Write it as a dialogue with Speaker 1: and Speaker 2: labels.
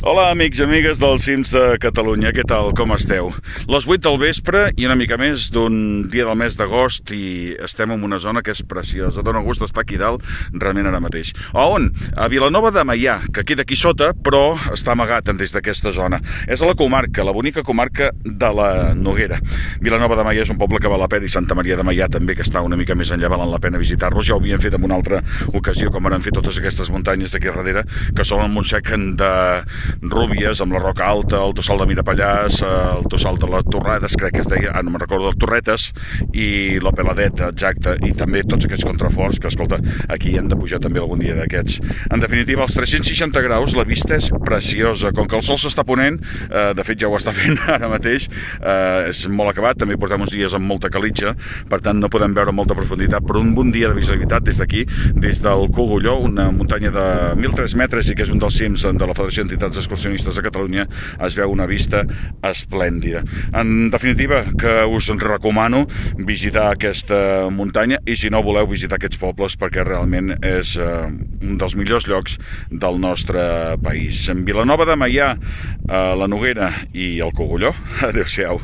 Speaker 1: Hola, amics i amigues dels cims de Catalunya, què tal, com esteu? Les 8 del vespre i una mica més d'un dia del mes d'agost i estem en una zona que és preciosa, dona gust estar aquí dalt, realment ara mateix. A on? A Vilanova de Meià, que queda aquí sota, però està amagat des d'aquesta zona. És a la comarca, la bonica comarca de la Noguera. Vilanova de Meià és un poble que val la pena, i Santa Maria de Meià també, que està una mica més enllà, valen la pena visitar-los. Ja ho havíem fet en una altra ocasió, com van fer totes aquestes muntanyes d'aquí darrere, que són un Montsec de Rúbies, amb la Roca Alta, el Tossal de Mirapallars, el Tossal de les Torrades, crec que es deia, no me'n recordo, Torretes, i la Peladet, exacte, i també tots aquests contraforts, que escolta, aquí hem de pujar també algun dia d'aquests. En definitiva, als 360 graus, la vista és preciosa, com que el sol s'està ponent, de fet ja ho està fent ara mateix, és molt acabat, també portem uns dies amb molta calitja, per tant no podem veure molta profunditat, però un bon dia de visibilitat des d'aquí, des del Cogulló, una muntanya de 1.003 metres i que és un dels cims de la Federació d'Entitats Excursionistes de Catalunya, es veu una vista esplèndida. En definitiva, que us recomano visitar aquesta muntanya i si no voleu visitar aquests pobles perquè realment és un dels millors llocs del nostre país. En Vilanova de Meià, la Noguera i el Cogulló. Adéu-siau.